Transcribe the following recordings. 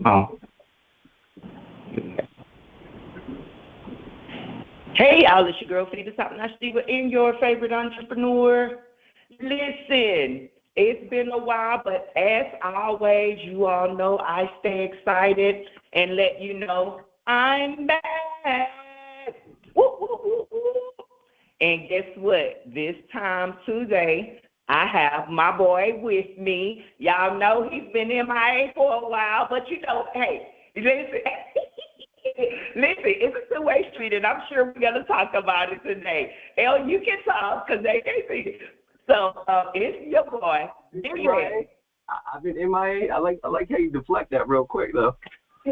Oh. Hey, y'all, it's your girl, Phi Da Diva, and your favorite entrepreneur. Listen, it's been a while, but as always, you all know I stay excited and let you know I'm back. Woo, woo, woo, woo. And guess what? This time today, I have my boy with me. Y'all know he's been MIA for a while, but you know, hey, listen. Listen, it's a two-way street, and I'm sure we're going to talk about it today. El, you can talk because they can't see it. So it's your boy. MIA. I've been MIA. I like how you deflect that real quick, though.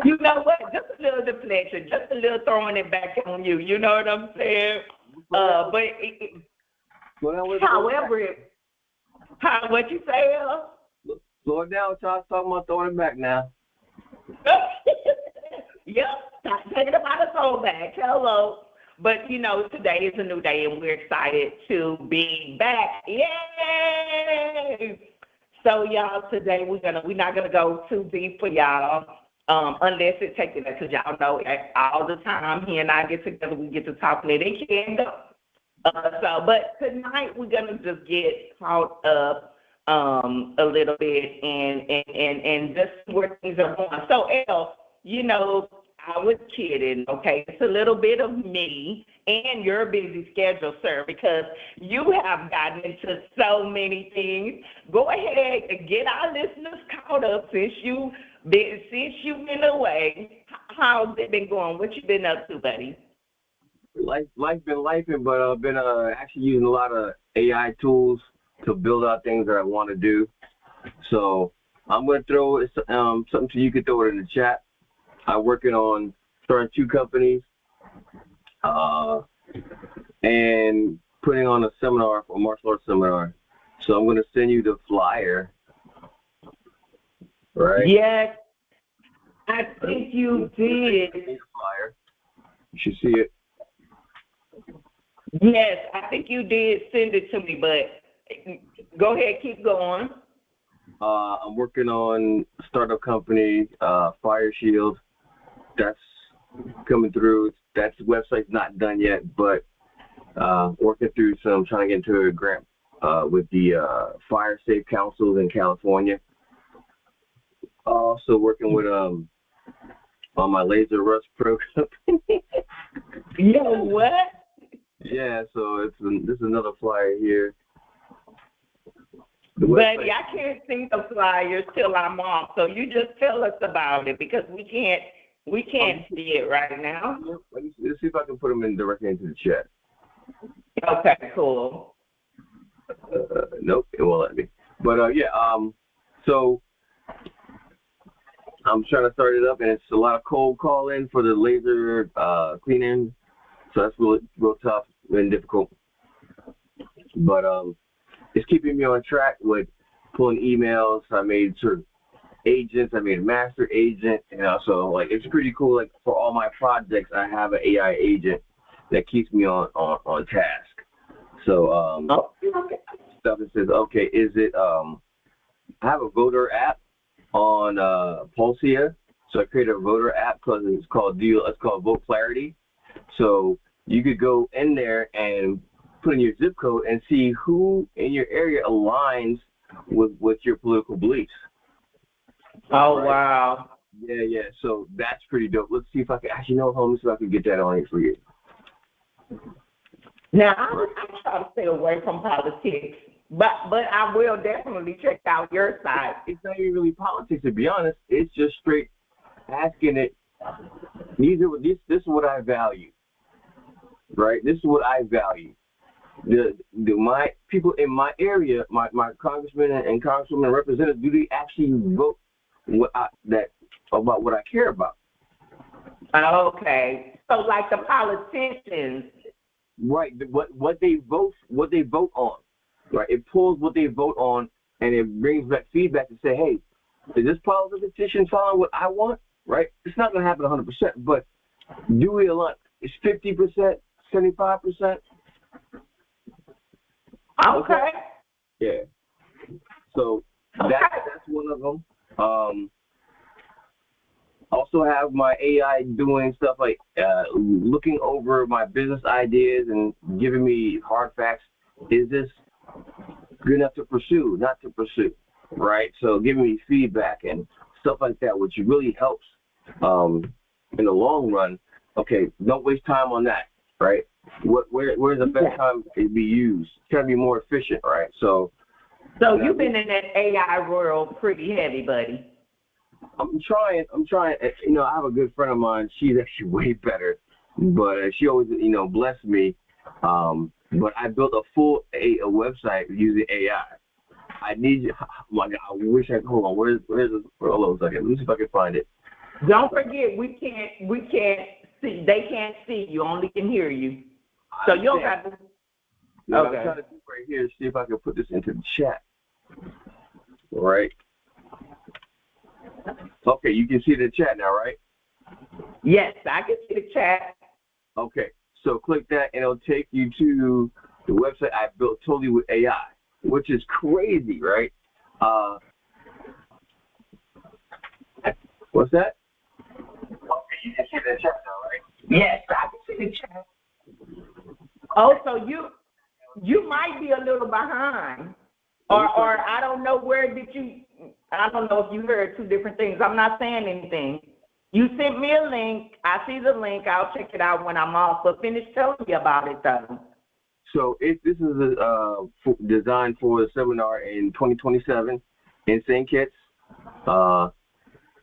You know what? Just a little deflection, just a little throwing it back on you. You know what I'm saying? What you say, El? Slow it down. Talking about throwing it back now. Yep, taking it by the soul back. Hello. But, you know, today is a new day, and we're excited to be back. Yay! So, y'all, today we're not going to go too deep for y'all unless it takes it, because y'all know all the time he and I get together, we get to talk and it can go. But tonight we're going to just get caught up a little bit and just where things are going. So, El, you know, I was kidding, okay? It's a little bit of me and your busy schedule, sir, because you have gotten into so many things. Go ahead and get our listeners caught up since you've been away. How's it been going? What you been up to, buddy? Life been lifing, but I've been actually using a lot of AI tools to build out things that I want to do. So I'm going to throw something so you can throw it in the chat. I'm working on starting 2 companies and putting on a seminar, a martial arts seminar. So I'm going to send you the flyer. Right? Yes, I think you did. Flyer. You should see it. Yes, I think you did send it to me, but go ahead, keep going. I'm working on a startup company, Fire Shield. That's coming through. That website's not done yet, but working through trying to get into a grant with the Fire Safe Councils in California. Also working with on my Laser Rust Pro company. You know what? Yeah, so this is another flyer here. Buddy, I can't see the flyers till I'm off, so you just tell us about it because we can't see it right now. Let's see if I can put them in directly into the chat. Okay, cool. Nope, it won't let me. But so I'm trying to start it up, and it's a lot of cold calling for the laser cleaning, so that's real tough and difficult. But it's keeping me on track with pulling emails. I made sort of agents. I made a master agent, and also it's pretty cool. Like for all my projects, I have an AI agent that keeps me on task. So stuff that says, okay, is it? I have a voter app on Pulsia, so I created a voter app because it's called Vote Clarity. So you could go in there and put in your zip code and see who in your area aligns with your political beliefs. Oh, right. Wow. Yeah. So that's pretty dope. Let's see if I can actually let me see if I can get that on here for you. Now, I'm trying to stay away from politics, but I will definitely check out your side. It's not even really politics, to be honest. It's just straight asking it. This is what I value, right? This is what I value. My people in my area, my congressmen and congresswomen and representatives, do they actually vote about what I care about? Okay, so like the politicians, right? What they vote on, right? It pulls what they vote on, and it brings back feedback to say, hey, is this politician following what I want? Right? It's not going to happen 100%, but do we align? It's 50%, 75%. Okay. Yeah. So Okay. that's one of them. Also have my AI doing stuff like looking over my business ideas and giving me hard facts. Is this good enough to pursue, not to pursue, right? So giving me feedback and stuff like that, which really helps in the long run. Okay, don't waste time on that, right? Where's the best time to be used? It's got to be more efficient, right? So you've been in that AI world pretty heavy, buddy. I'm trying. You know, I have a good friend of mine. She's actually way better, but she always, blessed me. But I built a full a website using AI. I need you. My God, I wish I could. Hold on. Where's this? Hold on a second. Let me see if I can find it. Don't forget, we can't see. They can't see you. Only can hear you. So you don't have to. What I'm trying to do right here is see if I can put this into the chat. All right. Okay, you can see the chat now, right? Yes, I can see the chat. Okay, so click that, and it'll take you to the website I built totally with AI, which is crazy, right? What's that? Okay, you can see the chat now, right? Yes, I can see the chat. Oh, so you might be a little behind, or I don't know where did you. I don't know if you heard two different things. I'm not saying anything. You sent me a link. I see the link. I'll check it out when I'm off. But finish telling me about it, though. So this is designed for the seminar in 2027 in St. Kitts.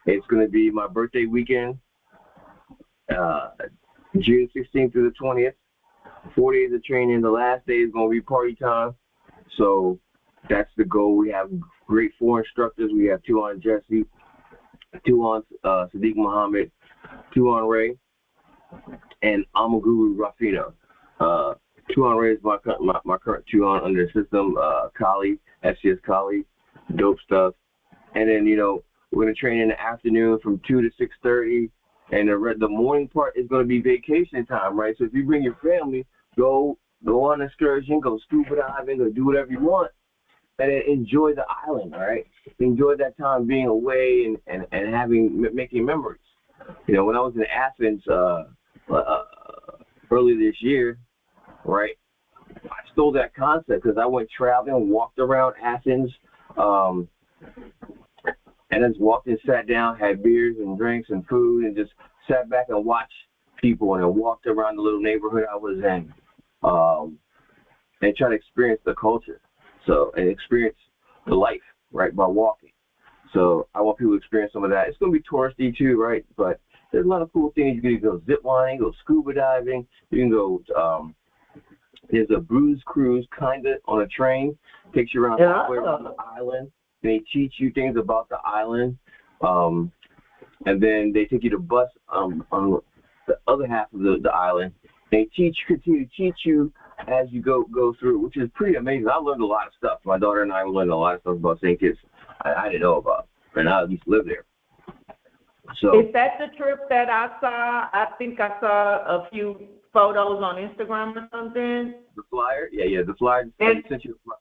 It's going to be my birthday weekend, June 16th through the 20th. 4 days of training. The last day is going to be party time. So that's the goal. We have great 4 instructors. We have 2 on Jesse, 2 on Sadiq Muhammad, 2 on Ray, and Amaguru Rafino. 2 on Ray is my current 2 on under the system, colleague, FCS colleague, dope stuff. And then, we're going to train in the afternoon from 2 to 6:30. And the morning part is going to be vacation time, right? So if you bring your family, go on an excursion, go scuba diving, go do whatever you want, and then enjoy the island, all right? Enjoy that time being away and making memories. When I was in Athens early this year, right, I stole that concept because I went traveling, walked around Athens, and just walked and sat down, had beers and drinks and food, and just sat back and watched people and walked around the little neighborhood I was in, and try to experience the culture. And experience the life, right, by walking. So I want people to experience some of that. It's going to be touristy too, right? But there's a lot of cool things. You can go zip lining, go scuba diving. You can go, there's a booze cruise kind of on a train. Takes you around halfway around the island. And they teach you things about the island. And then they take you to bus on the other half of the island. They continue to teach you as you go through, which is pretty amazing. I learned a lot of stuff. My daughter and I learned a lot of stuff about St. Kitts I didn't know about, and I used to live there. So is that the trip that I saw? I think I saw a few photos on Instagram or something. The flyer? Yeah, the flyer. Sent you the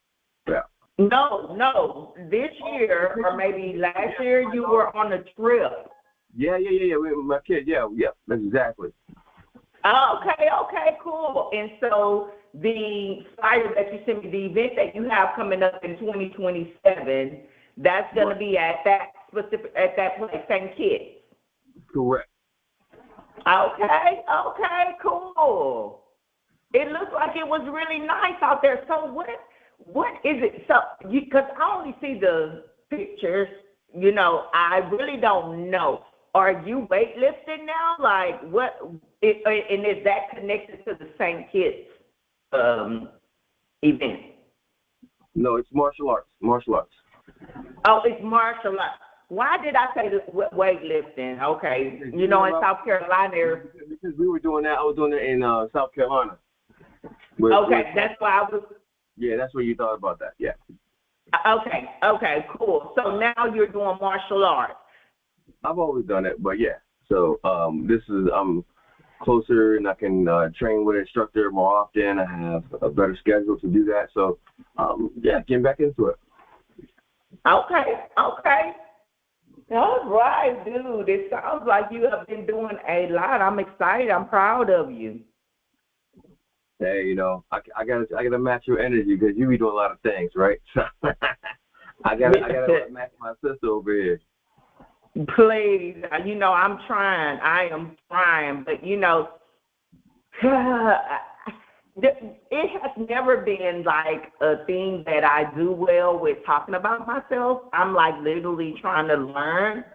flyer. Yeah. No. This year or maybe last year you were on a trip. Yeah. With my kid. Yeah. That's exactly. Okay, cool. And so the flyer that you sent me, the event that you have coming up in 2027, that's going to be at that place, St. Kitts. Correct. Okay, cool. It looks like it was really nice out there. So what is it? So because I only see the pictures, I really don't know. Are you weightlifting now? Like what? And is that connected to the St. Kitts event? No, it's martial arts. Oh, it's martial arts. Why did I say weightlifting? Okay, in South Carolina. Because we were doing that. I was doing it in South Carolina. That's why I was. Yeah, that's what you thought about that. Yeah. Okay, cool. So now you're doing martial arts. I've always done it, but yeah. So I'm closer, and I can train with an instructor more often. I have a better schedule to do that. So, yeah, getting back into it. Okay, okay. All right, dude. It sounds like you have been doing a lot. I'm excited. I'm proud of you. Hey, I gotta match your energy because you be doing a lot of things, right? So I gotta match my sister over here. Please, I'm trying. I am trying, but it has never been like a thing that I do well with talking about myself. I'm like literally trying to learn.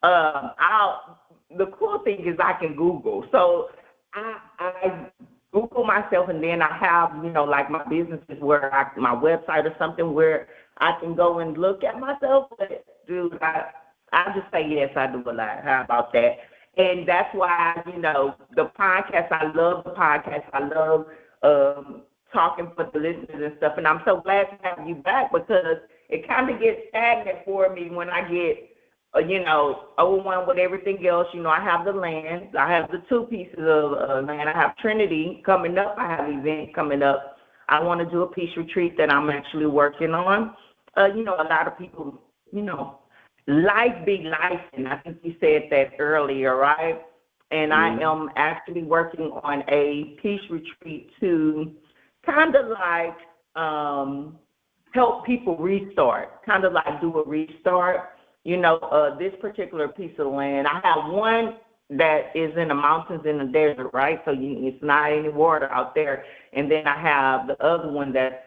I'll The cool thing is I can Google, so I Google myself, and then I have like my businesses where my website or something where I can go and look at myself. But dude, I just say yes, I do a lot. How about that? And that's why, the podcast, I love the podcast. I love talking for the listeners and stuff. And I'm so glad to have you back because it kind of gets stagnant for me when I get, overwhelmed with everything else. I have the land. I have the two pieces of land. I have Trinity coming up. I have an event coming up. I want to do a peace retreat that I'm actually working on. A lot of people, life be life, and I think you said that earlier, right? And I am actually working on a peace retreat to kind of like help people restart, kind of like do a restart. This particular piece of land, I have one that is in the mountains in the desert, right? So it's not any water out there. And then I have the other one that's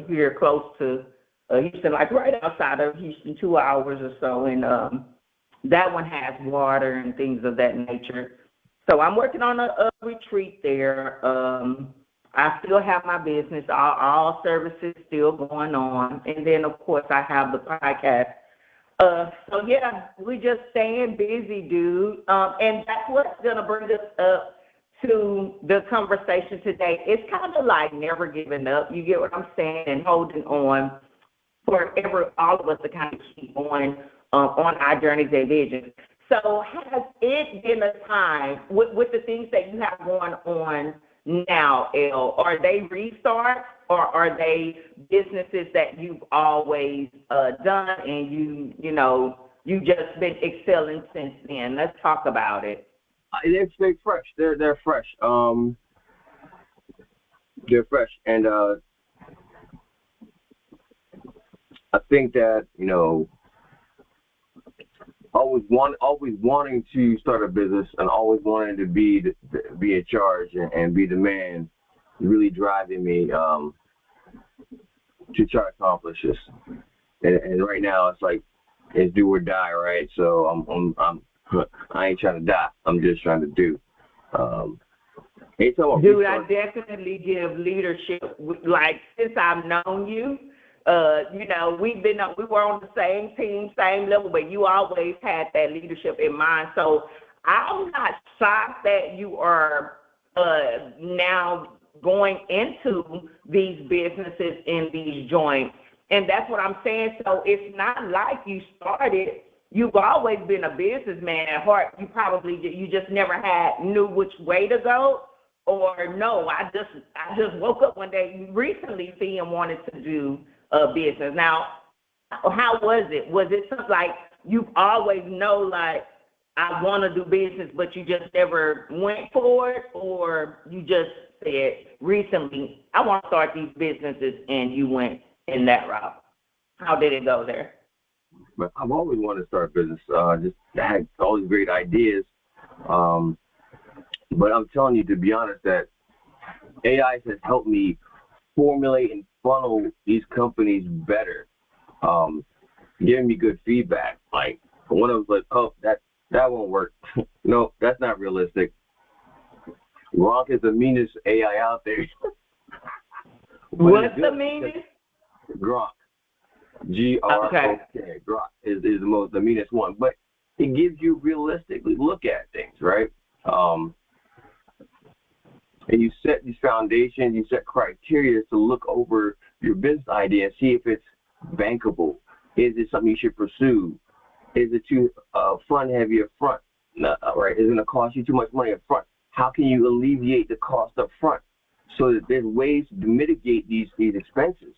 here close to Houston, like right outside of Houston, 2 hours or so. And that one has water and things of that nature. So I'm working on a retreat there. I still have my business, all services still going on. And then, of course, I have the podcast. So, yeah, we just staying busy, dude. And that's what's going to bring us up to the conversation today. It's kind of like never giving up. You get what I'm saying? And holding on forever, all of us to kind of keep on our journeys and visions. So has it been a time with the things that you have going on now, Elle, are they restarts or are they businesses that you've always done and you just been excelling since then? Let's talk about it. They're fresh. They're fresh. They're fresh, and I think that always wanting to start a business and always wanting to be in charge and be the man, really driving me to try to accomplish this. And right now it's like it's do or die, right? So I ain't trying to die. I'm just trying to do. Dude, I definitely give leadership. Like since I've known you. We were on the same team, same level, but you always had that leadership in mind. So I'm not shocked that you are now going into these businesses in these joints. And that's what I'm saying. So it's not like you started. You've always been a businessman at heart. You just never knew which way to go. Or no, I just woke up one day recently seeing wanted to do business. Now, how was it? Was it something like you've always like I want to do business, but you just never went for it, or you just said recently I want to start these businesses and you went in that route? How did it go there? But I've always wanted to start a business. Just had all these great ideas, but I'm telling you, to be honest, that AI has helped me formulate and funnel these companies better, giving me good feedback. Like one of them was like, oh, that won't work. No, that's not realistic. Gronk is the meanest AI out there. What's the meanest? Gronk. Gronk. Gronk is the meanest one. But it gives you realistically look at things, right? And you set these foundations, you set criteria to look over your business idea and see if it's bankable. Is it something you should pursue? Is it too fund heavy up front? No, right? Is it going to cost you too much money up front? how can you alleviate the cost up front so that there's ways to mitigate these expenses,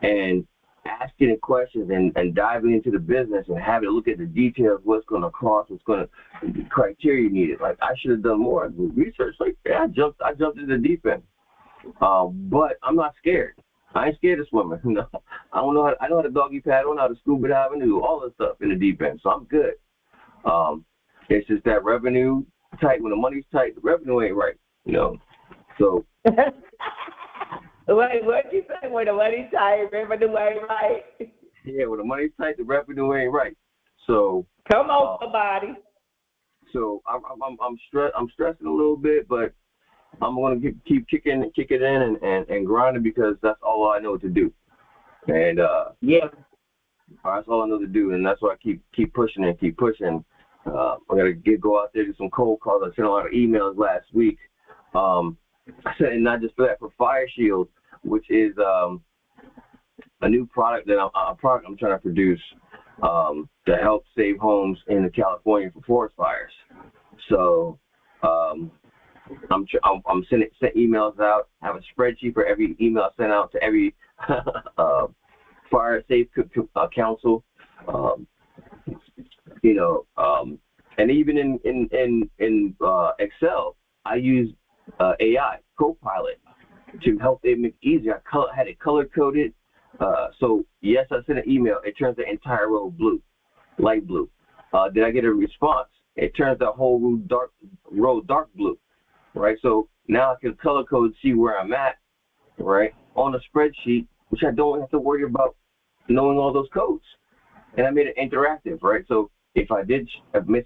and asking the questions and diving into the business and having to look at the details, what's going to cost, what's going to the criteria needed. Like, I should have done more research. Like, yeah, I jumped into the deep end, but I'm not scared. I ain't scared of swimming. No, I know how to doggy paddle, I know how to scuba dive, and do all this stuff in the deep end, so I'm good. It's just that revenue tight. When the money's tight, the revenue ain't right. So. Wait, what'd you say? When the money's tight, revenue ain't right? Yeah, when the money's tight, the revenue ain't right. So come on, somebody. So I'm stressing a little bit, but I'm gonna keep kicking it in and grinding, because that's all I know to do. And yeah, that's all I know to do, and that's why I keep pushing and keep pushing. I gotta go out there, do some cold calls. I sent a lot of emails last week. I said, and not just for that, for Fire Shield, which is a new product that I'm trying to produce to help save homes in California for forest fires. So I'm sending emails out. I have a spreadsheet for every email sent out to every fire safe council. And even in Excel, I use AI Copilot to help it make it easier. I had it color coded. So yes, I sent an email. It turns the entire row blue, light blue. Did I get a response? It turns the whole row dark blue, right? So now I can color code, see where I'm at, right, on a spreadsheet, which I don't have to worry about knowing all those codes. And I made it interactive, right? So if I made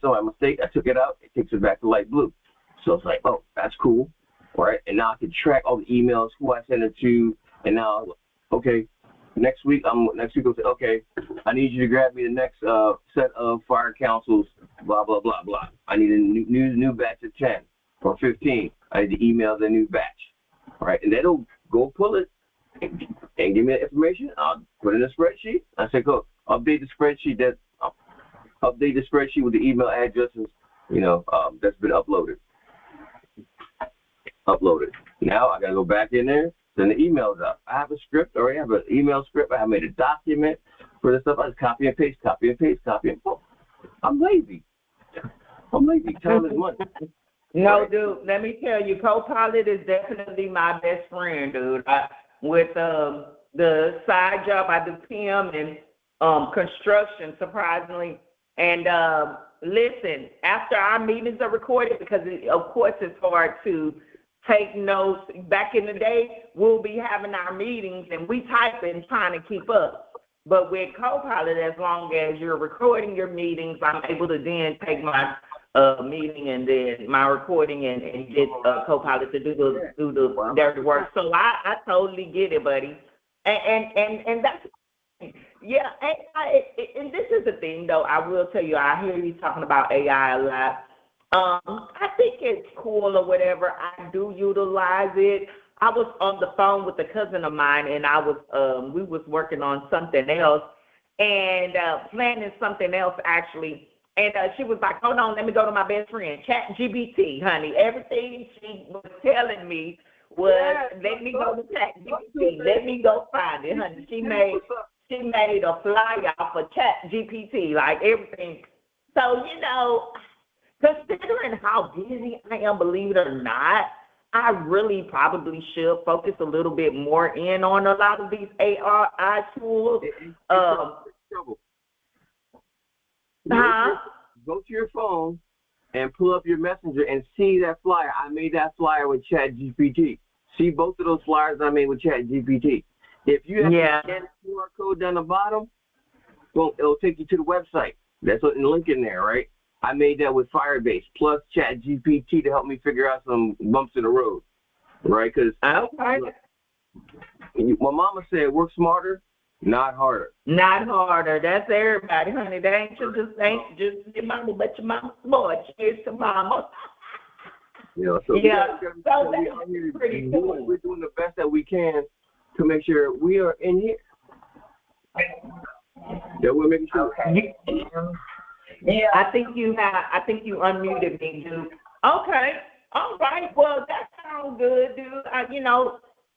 some mistake, I took it out, it takes it back to light blue. So it's like, oh, that's cool, right? And now I can track all the emails, who I sent it to, and now, okay, next week I'll say, okay, I need you to grab me the next set of fire councils, blah blah blah blah. I need a new batch of 10 or 15. I need to email the new batch, right? And they'll go pull it and give me the information. I'll put it in a spreadsheet. I say, go update the spreadsheet with the email addresses, that's been uploaded. Now I gotta go back in there, send the emails out. I have a script, already have an email script. I have made a document for this stuff. I just copy and paste. Oh, I'm lazy. Time is money. No, dude, let me tell you, Copilot is definitely my best friend, dude. With the side job, I do PM and construction, surprisingly. And listen, after our meetings are recorded, because of course it's hard to take notes. Back in the day, we'll be having our meetings and we type and trying to keep up. But with Copilot, as long as you're recording your meetings, I'm able to then take my meeting and then my recording and get Copilot to do the dirty work. So I totally get it, buddy. And that's, yeah. And this is the thing, though. I will tell you, I hear you talking about AI a lot. I think it's cool or whatever. I do utilize it. I was on the phone with a cousin of mine, and we was working on something else and planning something else actually. And she was like, "Hold on, let me go to my best friend, ChatGPT, honey. Everything she was telling me was, let me go to ChatGPT. Let me go find it, honey." She made a flyer for ChatGPT, like everything. So considering how busy I am, believe it or not, I really probably should focus a little bit more in on a lot of these AI tools. Go to your phone and pull up your messenger and see that flyer. I made that flyer with ChatGPT. See both of those flyers I made with ChatGPT. If you have to scan the QR code down the bottom, well, it'll take you to the website. That's what the link in there, right? I made that with Firebase plus ChatGPT to help me figure out some bumps in the road, right? Because my mama said, work smarter, not harder. Not harder. That's everybody, honey. That ain't just your mama, but your mama's smart. Cheers to mama. So that's pretty cool. We're doing the best that we can to make sure we are in here. That we're making sure. Yeah, I think you unmuted me, dude. Okay. All right. Well, that sounds good, dude.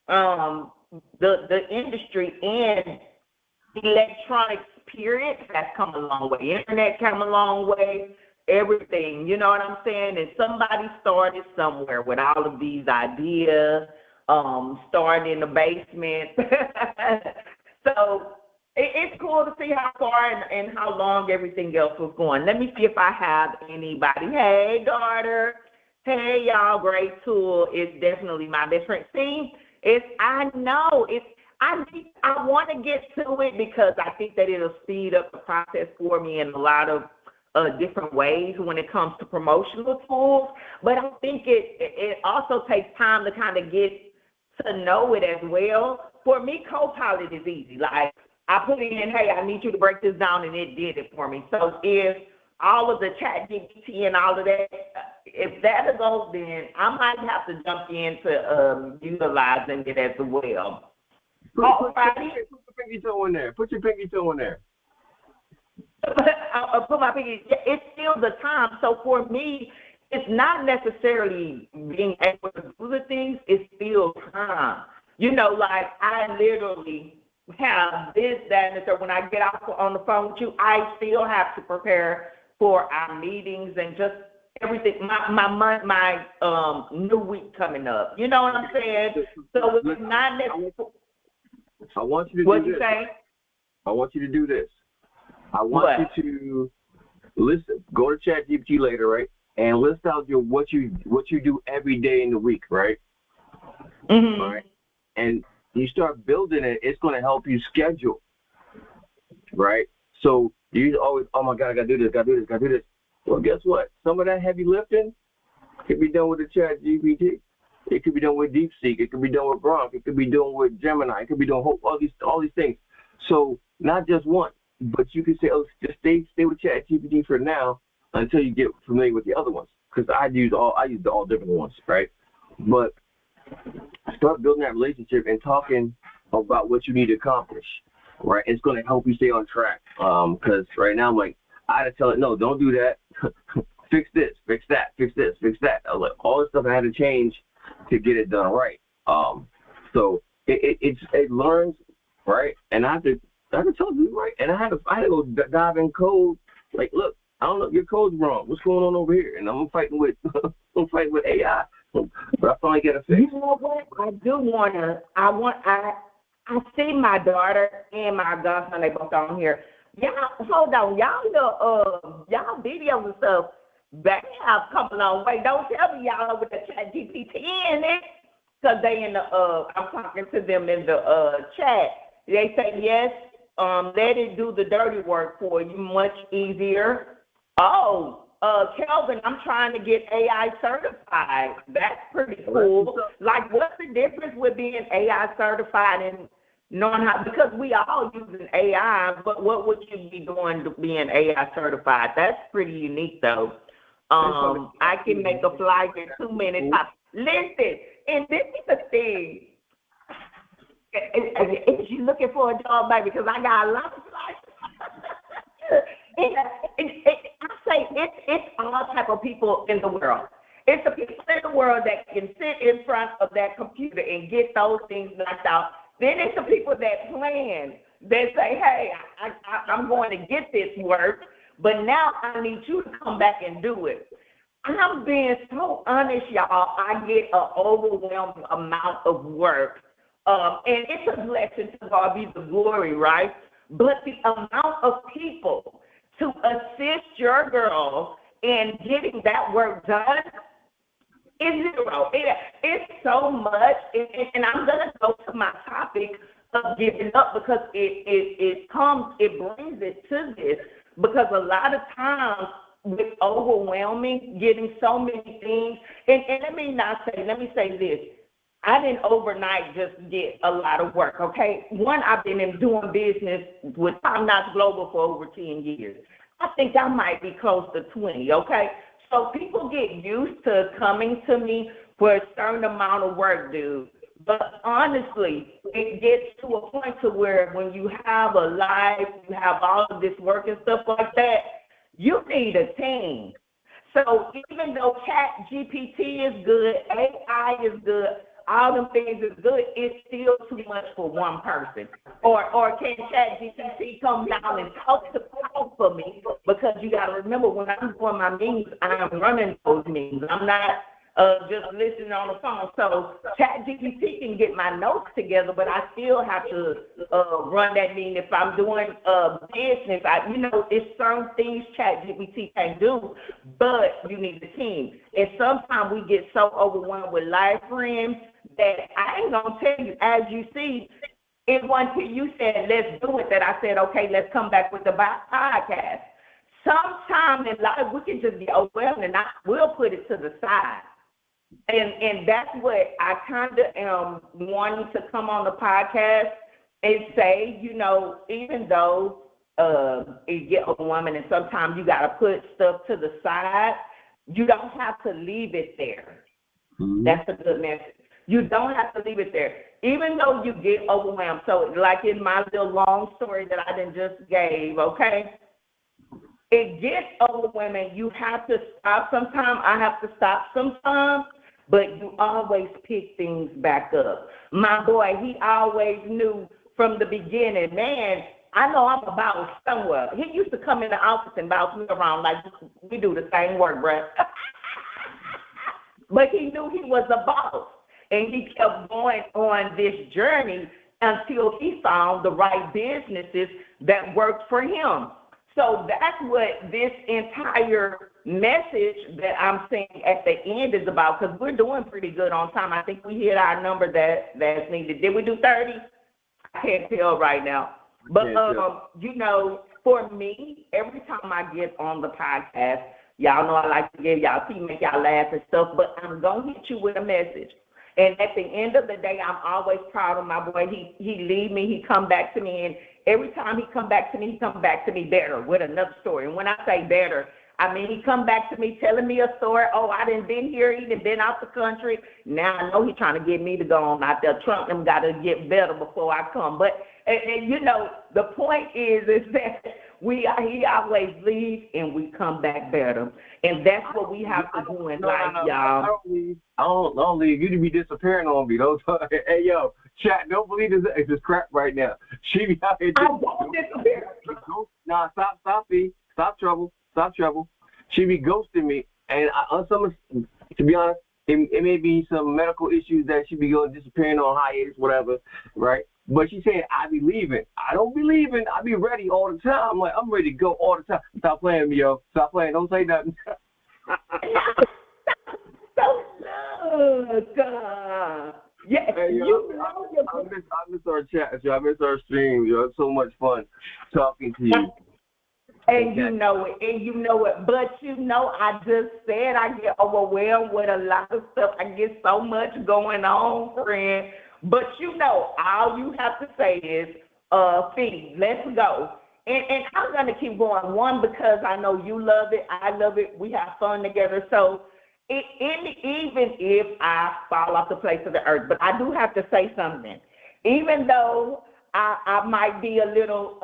Um, the industry and electronics period has come a long way. Internet come a long way. Everything, you know what I'm saying? And somebody started somewhere with all of these ideas, starting in the basement. So it's cool to see how far and how long everything else was going. Let me see if I have anybody. Hey, daughter. Hey, y'all. Great tool. It's definitely my best friend. See, I know I want to get to it because I think that it'll speed up the process for me in a lot of different ways when it comes to promotional tools. But I think it also takes time to kind of get to know it as well. For me, Copilot is easy. Like, I put in, hey, I need you to break this down, and it did it for me. So if all of the chat GPT and all of that, if that goes, then I might have to jump into utilizing it as well. Put your pinky toe in there. Put your pinky toe in there. I'll put my pinky. It's still the time. So for me, it's not necessarily being able to do the things. It's still time. You know, like I literally have this, that, and the third. When I get off on the phone with you, I still have to prepare for our meetings and just everything. My new week coming up. You know what I'm saying? So it's not necessarily. I want you to what do you this. say? I want you to do this. I want you to listen. Go to ChatGPT later, right? And list out what you do every day in the week, right? Mm-hmm. All right. And you start building it. It's going to help you schedule, right? So you always, oh my God, I gotta do this. Well, guess what? Some of that heavy lifting can be done with the ChatGPT. It could be done with DeepSeek. It could be done with Gronk. It could be done with Gemini. It could be done all these things. So not just one, but you can say, oh, just stay with ChatGPT for now until you get familiar with the other ones. Because I use all different ones, right? But start building that relationship and talking about what you need to accomplish, right? It's going to help you stay on track. Because right now I'm like, I had to tell it, no, don't do that. Fix this, fix that, fix this, fix that. Like, all this stuff I had to change to get it done right. So it learns, right? And I had to tell it, right? And I had to go dive in code. Like, look, I don't know, your code's wrong. What's going on over here? And I'm fighting with AI. But I finally get a fix. You know what? I see my daughter and my godson, they both on here. Y'all, hold on. Y'all videos and stuff, they have come a long way. Don't tell me y'all with the chat GPT in it, because they in the, I'm talking to them in the chat. They say, yes, let it do the dirty work for you much easier. Oh, Kelvin, I'm trying to get AI certified. That's pretty cool. Like, what's the difference with being AI certified and knowing how, because we all using AI, but what would you be doing to being AI certified? That's pretty unique, though. I can make a flight in 2 minutes. Listen, and this is the thing. Is you looking for a job, baby? Because I got a lot of flights. I say it's all type of people in the world. It's the people in the world that can sit in front of that computer and get those things knocked out. Then it's the people that plan. They say, hey, I'm going to get this work, but now I need you to come back and do it. I'm being so honest, y'all. I get an overwhelming amount of work. And it's a blessing to God be the glory, right? But the amount of people to assist your girl in getting that work done is zero. It's so much, and I'm gonna go to my topic of giving up because it brings it to this, because a lot of times with overwhelming, getting so many things, and let me say this. I didn't overnight just get a lot of work, okay? One, I've been doing business with Top Notch Global for over 10 years. I think I might be close to 20, okay? So people get used to coming to me for a certain amount of work, dude. But honestly, it gets to a point to where when you have a life, you have all of this work and stuff like that, you need a team. So even though Chat GPT is good, AI is good, all them things is good, it's still too much for one person. Or can Chat GPT come down and talk for me? Because you got to remember, when I'm doing my meetings, I'm running those meetings. I'm not just listening on the phone. So Chat GPT can get my notes together, but I still have to run that meeting. If I'm doing business, it's certain things Chat GPT can do, but you need a team. And sometimes we get so overwhelmed with life friends that I ain't going to tell you, as you see, it wasn't until you said, let's do it, that I said, okay, let's come back with the podcast. Sometimes in life, we can just be overwhelmed, and we'll put it to the side. And that's what I kind of am wanting to come on the podcast and say, even though it get overwhelming and sometimes you got to put stuff to the side, you don't have to leave it there. Mm-hmm. That's a good message. You don't have to leave it there, even though you get overwhelmed. So like in my little long story that I just gave, okay? It gets overwhelming. You have to stop sometimes. I have to stop sometimes. But you always pick things back up. My boy, he always knew from the beginning, man, I know I'm about somewhere. He used to come in the office and bounce me around like we do the same work, bruh. But he knew he was a boss. And he kept going on this journey until he found the right businesses that worked for him. So that's what this entire message that I'm saying at the end is about, because we're doing pretty good on time. I think we hit our number that's needed. Did we do 30? I can't tell right now. But, for me, every time I get on the podcast, y'all know I like to give y'all tea, make y'all laugh and stuff, but I'm going to hit you with a message. And at the end of the day, I'm always proud of my boy. He leave me, he come back to me, and every time he come back to me, he come back to me better with another story. And when I say better, I mean he come back to me telling me a story. Oh, I done been here, he done been out the country. Now I know he's trying to get me to go on out there. Trump them got to get better before I come. But and the point is that he always leaves and we come back better. And that's what we have to do in life, y'all. I don't leave. You to be disappearing on me. Hey, yo, chat, don't believe this crap right now. She be out here. I won't disappear. Nah, stop, B. Stop trouble. She be ghosting me. And to be honest, it may be some medical issues that she be going disappearing on hiatus, whatever, right? But she said, I be leaving. I don't be leaving. I be ready all the time. I'm like, I'm ready to go all the time. Stop playing me, yo. Stop playing. Don't say nothing. Yes, hey, yo, I miss our chats, yo. I miss our streams, yo. It's so much fun talking to you. And you know it. But I just said I get overwhelmed with a lot of stuff. I get so much going on, friend. But all you have to say is, Phi, let's go. And I'm going to keep going. One, because I know you love it. I love it. We have fun together. So even if I fall off the face of the earth, but I do have to say something. Even though I might be a little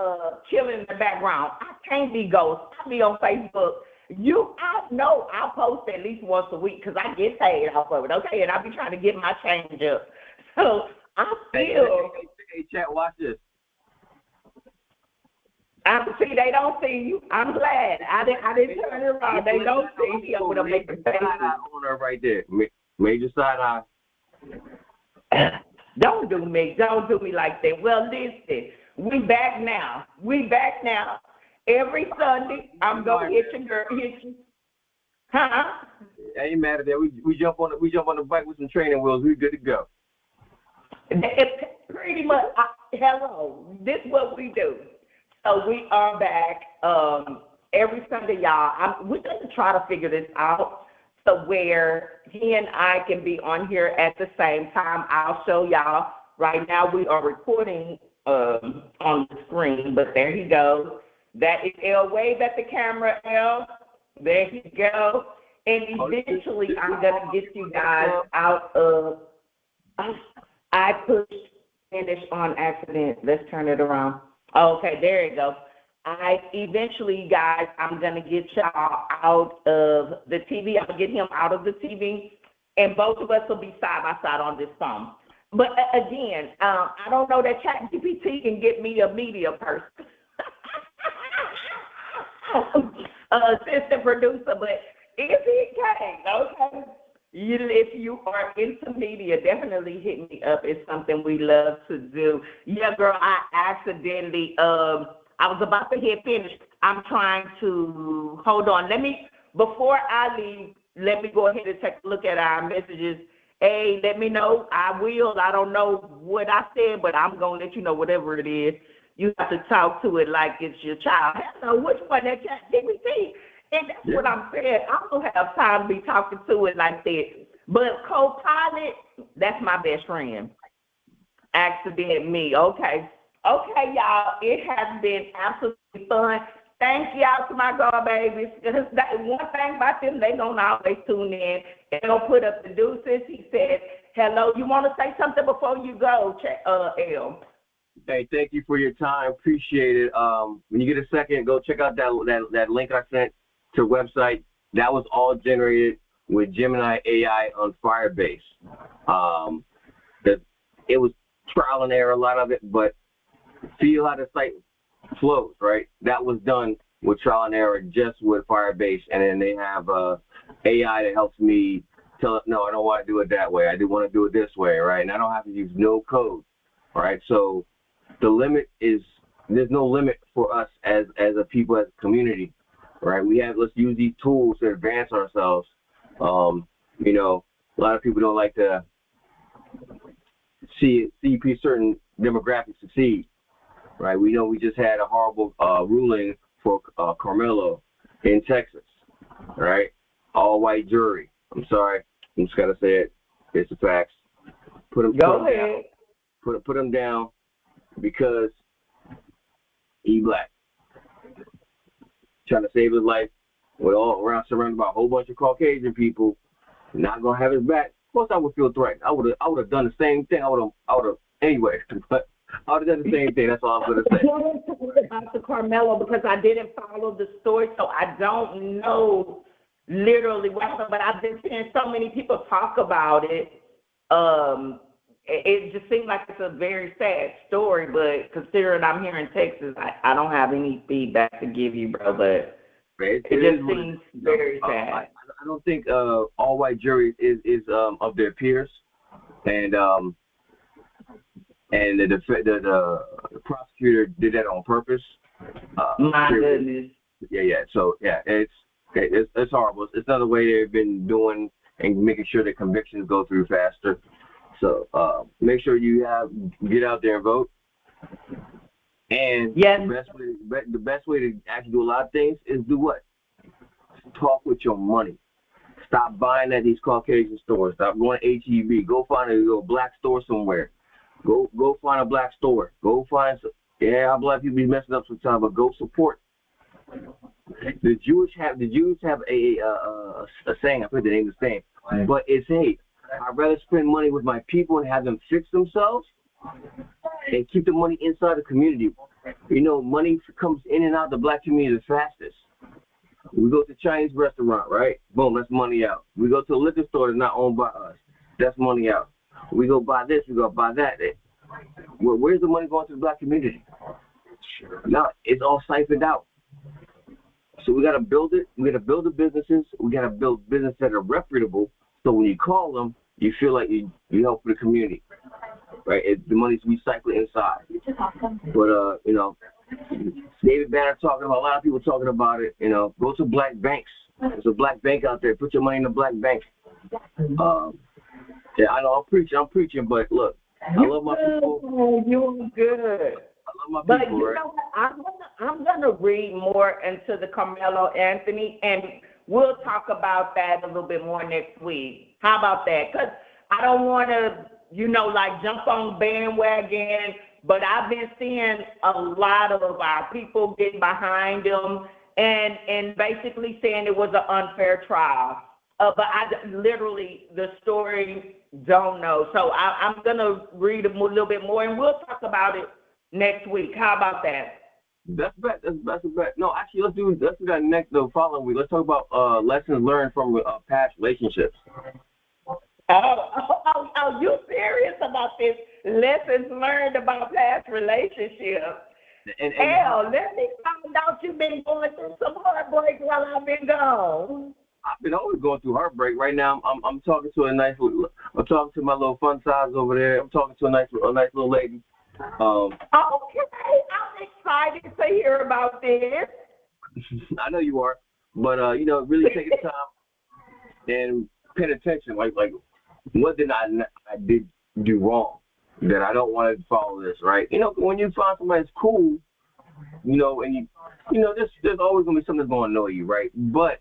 chill in the background, I can't be ghost. I'll be on Facebook. I know I'll post at least once a week because I get paid off of it, okay? And I'll be trying to get my change up. So I feel. Hey, chat, watch this. See, they don't see you. I'm glad. I didn't turn it around. They don't see me. I'm gonna make a side eye on her right there. Major side eye. Don't do me like that. Well, listen, we back now. Every Sunday, I'm gonna hit you. Huh? I ain't mad at that. We jump on the bike with some training wheels. We good to go. Pretty much. Hello. This is what we do. So we are back every Sunday, y'all. We're going to try to figure this out so where he and I can be on here at the same time. I'll show y'all. Right now we are recording on the screen, but there he goes. That is L. Wave at the camera, L. There he goes. And eventually I'm going to get you guys out of I pushed finish on accident. Let's turn it around. Okay, there you go. Eventually, guys, I'm gonna get y'all out of the TV. I'm gonna get him out of the TV, and both of us will be side by side on this phone. But again, I don't know that ChatGPT can get me a media person, assistant producer, but if he can, okay. If you are into media, definitely hit me up. It's something we love to do. Yeah, girl, I accidentally, I was about to hit finish. I'm trying to, hold on. Before I leave, let me go ahead and take a look at our messages. Hey, let me know. I will. I don't know what I said, but I'm going to let you know whatever it is. You have to talk to it like it's your child. Hello, which one? That ChatGPT? And that's what I'm saying. I don't have time to be talking to it like that. But co-pilot, that's my best friend. Accident me. Okay. Okay, y'all. It has been absolutely fun. Thank y'all to my God babies. One thing about them, they don't always tune in. They don't put up the deuces. He said, hello. You want to say something before you go, El? Hey, thank you for your time. Appreciate it. When you get a second, go check out that link I sent to the website. That was all generated with Gemini AI on Firebase. It was trial and error, a lot of it, but feel how the site flows, right? That was done with trial and error just with Firebase, and then they have AI that helps me tell it, no, I don't want to do it that way. I do want to do it this way, right? And I don't have to use no code, right? So the limit is, there's no limit for us as a people, as a community, right? Let's use these tools to advance ourselves. You know, a lot of people don't like to see certain demographics succeed, right? We know we just had a horrible ruling for Carmelo in Texas, right? All white jury. I'm sorry, I'm just gotta say it. It's the facts. Put him down. Put him down because he black. Trying to save his life with all around surrounded by a whole bunch of Caucasian people, not gonna have his back. Of course I would feel threatened. I would have done the same thing. I would have anyway, but I would have done the same thing. That's all I'm gonna say. About the Carmelo, because I didn't follow the story, so I don't know literally what happened, but I've been seeing so many people talk about it. It just seems like it's a very sad story, but considering I'm here in Texas, I don't have any feedback to give you, bro, but it just seems very sad. I don't think all white jury is of their peers, and the prosecutor did that on purpose. My goodness. Yeah. So yeah, it's horrible. It's another way they've been doing and making sure that convictions go through faster. So make sure you get out there and vote. And yes. the best way to actually do a lot of things is do what? Talk with your money. Stop buying at these Caucasian stores. Stop going to H-E-B. Go find a black store somewhere. Go find a black store. Go find our black people be messing up sometimes, but go support. The Jews have a saying. I forget the name of the saying, but it's I'd rather spend money with my people and have them fix themselves and keep the money inside the community. You know, money comes in and out of the black community the fastest. We go to a Chinese restaurant, right? Boom, that's money out. We go to a liquor store that's not owned by us. That's money out. We go buy this, we go buy that. Where's the money going to the black community? No, it's all siphoned out. So we got to build it. We got to build the businesses. We got to build businesses that are reputable. So when you call them, you feel like you help the community, right? The money's recycled inside. But you know, David Banner talking about, a lot of people talking about it. You know, go to black banks. There's a black bank out there. Put your money in the black bank. Yeah, I know I'm preaching, but look, I love my people. You're good. I love my people, you know what? I'm gonna read more into the Carmelo Anthony, and we'll talk about that a little bit more next week. How about that? Because I don't want to, jump on bandwagon, but I've been seeing a lot of our people getting behind him and basically saying it was an unfair trial. But I literally, the story, don't know. So I'm going to read a little bit more, and we'll talk about it next week. How about that? That's a bet. No, actually, let's do that next the following week. Let's talk about lessons learned from past relationships. You serious about this? Lessons learned about past relationships. And Hell, let me find out you've been going through some heartbreak while I've been gone. I've been always going through heartbreak. Right now, I'm talking to a nice. I'm talking to my little fun size over there. I'm talking to a nice little lady. Okay, I'm excited to hear about this. I know you are, but really taking time and paying attention. Like what did I did do wrong that I don't want to follow this, right? When you find somebody that's cool, and there's always gonna be something that's gonna annoy you, right? But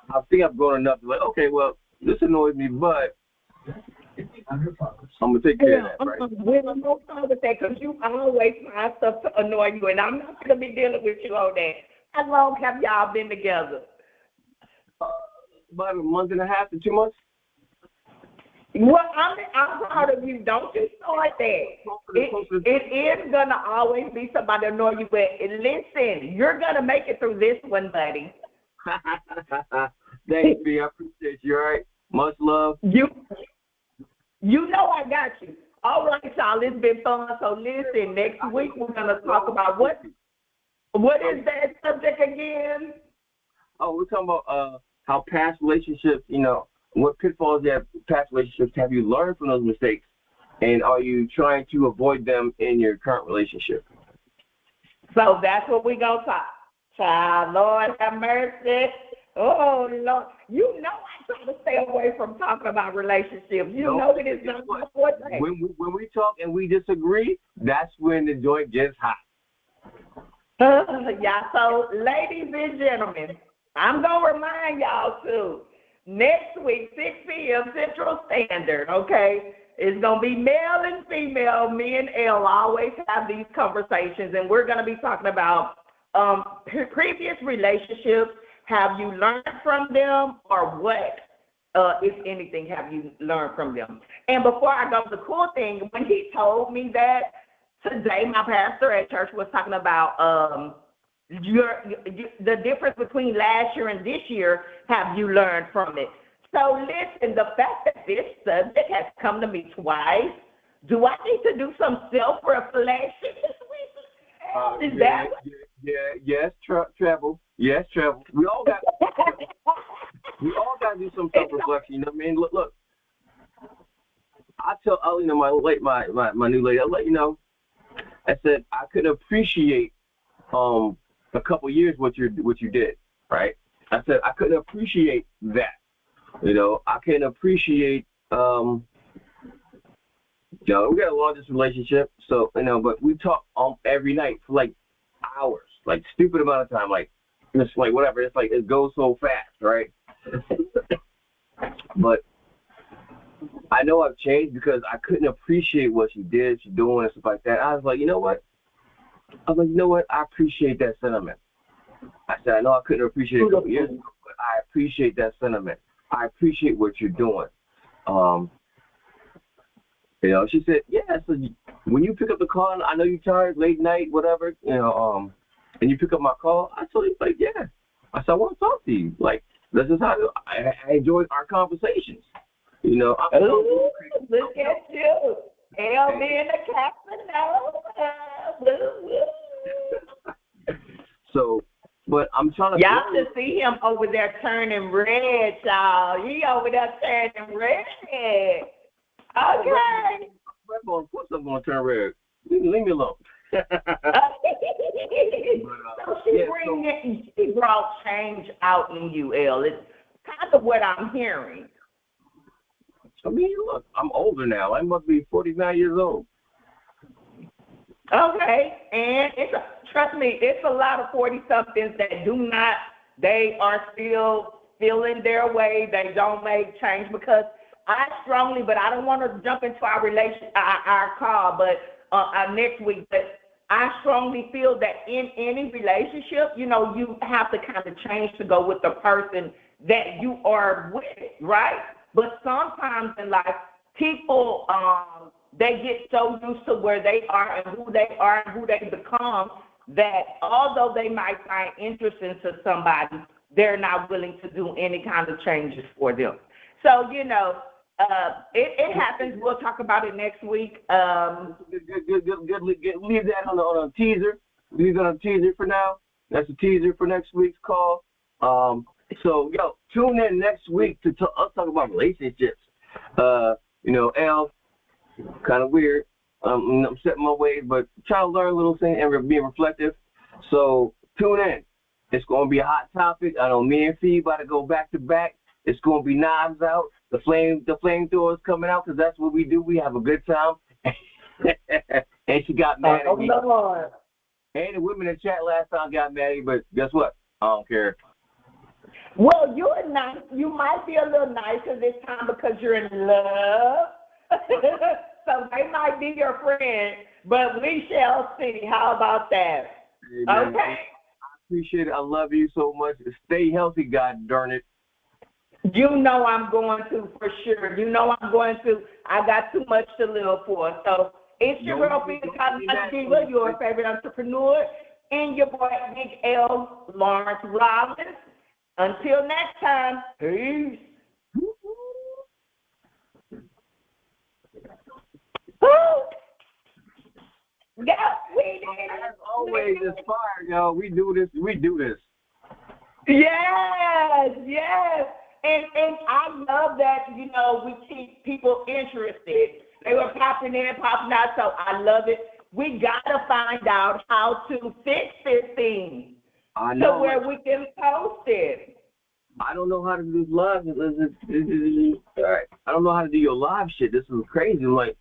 I think I've grown enough to like, okay, well, this annoys me, but I'm gonna take care of that, right? We're no fun with that because you always find stuff to annoy you, and I'm not gonna be dealing with you on that. How long have y'all been together? Uh, about a month and a half to 2 months. Well, I'm proud of you. Don't you start that. It is gonna always be somebody to annoy you, but listen, you're gonna make it through this one, buddy. Thanks, B. I appreciate you. All right. Much love. You know I got you. All right, y'all. It's been fun. So listen, next week we're gonna talk about what is that subject again? Oh, we're talking about how past relationships, what pitfalls that past relationships have you learned from those mistakes, and are you trying to avoid them in your current relationship? So that's what we gonna talk. Child, Lord have mercy. Oh Lord, you know I try to stay away from talking about relationships. You know it is not my forte. When we talk and we disagree, that's when the joint gets hot. Yeah. So, ladies and gentlemen, I'm gonna remind y'all too. Next week, 6 p.m. Central Standard. Okay, it's gonna be male and female. Me and Elle always have these conversations, and we're gonna be talking about previous relationships. Have you learned from them, or what, if anything, have you learned from them? And before I go, the cool thing, when he told me that today, my pastor at church was talking about the difference between last year and this year. Have you learned from it? So listen, the fact that this subject has come to me twice, do I need to do some self-reflection this week? Is that what? Yes, travel. Yes, travel. We all got to do some self-reflection. You know what I mean? Look. My new lady. I'll let you know. I said I could appreciate a couple years what you did, right? I said I couldn't appreciate that. I can appreciate we got a long distance relationship, so but we talk every night for like hours, like stupid amount of time, like just like whatever. It's like it goes so fast, right? But I know I've changed because I couldn't appreciate what she's doing and stuff like that. I was like, you know what? I appreciate that sentiment. I said, I know I couldn't appreciate it a couple years ago, but I appreciate that sentiment. I appreciate what you're doing. She said, yeah, so when you pick up the call, I know you're tired, late night, whatever, and you pick up my call, I told you, like, yeah. I said, I want to talk to you. Like, this is how I enjoyed our conversations. Look at you. Elle being a Casanova. So, but I'm trying to... Y'all should see him over there turning red, y'all. He over there turning red. Okay. Of course I'm going to turn red. Leave me alone. She brought change out in you, Elle. It's kind of what I'm hearing. I mean, look, I'm older now. I must be 49 years old. Okay, and trust me, it's a lot of 40-somethings that they are still feeling their way. They don't make change because but I don't want to jump into our call, but next week, but I strongly feel that in any relationship, you have to kind of change to go with the person that you are with, right? But sometimes in life, people they get so used to where they are and who they are and who they become that although they might find interesting to somebody, they're not willing to do any kind of changes for them. So, you know, it happens. We'll talk about it next week. Good. Leave that on a teaser. Leave that on a teaser for now. That's a teaser for next week's call. So, tune in next week to us talk about relationships. You know, L, kind of weird. I'm setting my ways, but trying to learn little things and being reflective. So tune in. It's going to be a hot topic. I know me and Phi about to go back to back. It's going to be knives out. The flamethrower is coming out because that's what we do. We have a good time. And she got mad at me. Lord. And the women in chat last time got mad at me, but guess what? I don't care. Well, you're nice. You might be a little nicer this time because you're in love. So they might be your friend, but we shall see. How about that? Amen. Okay. I appreciate it. I love you so much. Stay healthy, God darn it. You know I'm going to for sure. You know I'm going to. I got too much to live for. So it's your girl, Phi Da Diva, your favorite entrepreneur, and your boy, Big L, Lawrence Rollins. Until next time, peace. Yeah, we did. As always, it's fire, yo. We do this. Yes. And I love that, you know, we keep people interested. They were popping in, popping out, so I love it. We got to find out how to fix this thing to where we can post it. I don't know how to do live. All right. I don't know how to do your live shit. This is crazy. I'm like,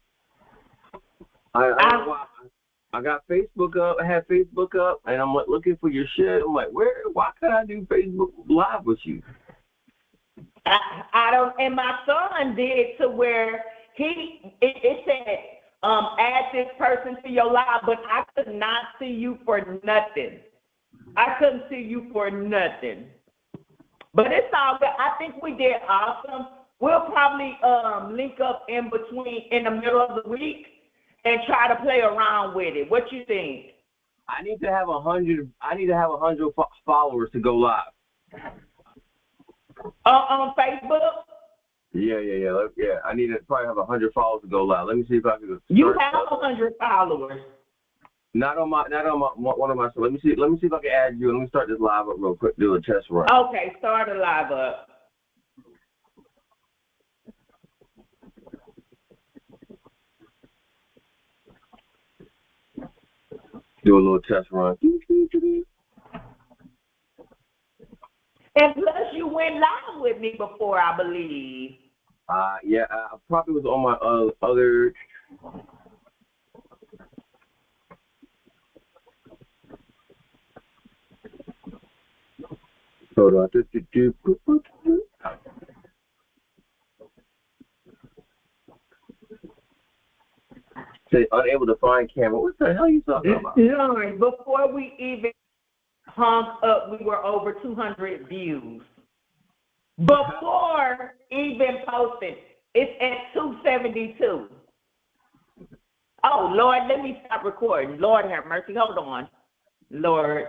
I got Facebook up. I had Facebook up, and I'm like looking for your shit. I'm like, why can't I do Facebook Live with you? I don't, and my son did to where it said, add this person to your live, but I could not see you for nothing. I couldn't see you for nothing. But it's all good. I think we did awesome. We'll probably link up in the middle of the week and try to play around with it. What you think? I need to have 100. I need to have 100 followers to go live. On Facebook? Yeah. I need to probably have 100 followers to go live. Let me see if I can. You have 100 followers. Not on one of my. So let me see if I can add you. Let me start this live up real quick. Do a test run. Okay, start a live up. Do a little test run. And plus, you went live with me before, I believe. Yeah, I probably was on my other. Hold on. Say unable to find camera. What the hell are you talking about? Lauren, before we even hung up, we were over 200 views. Before even posting, it's at 272. Oh, Lord, let me stop recording. Lord have mercy. Hold on. Lord.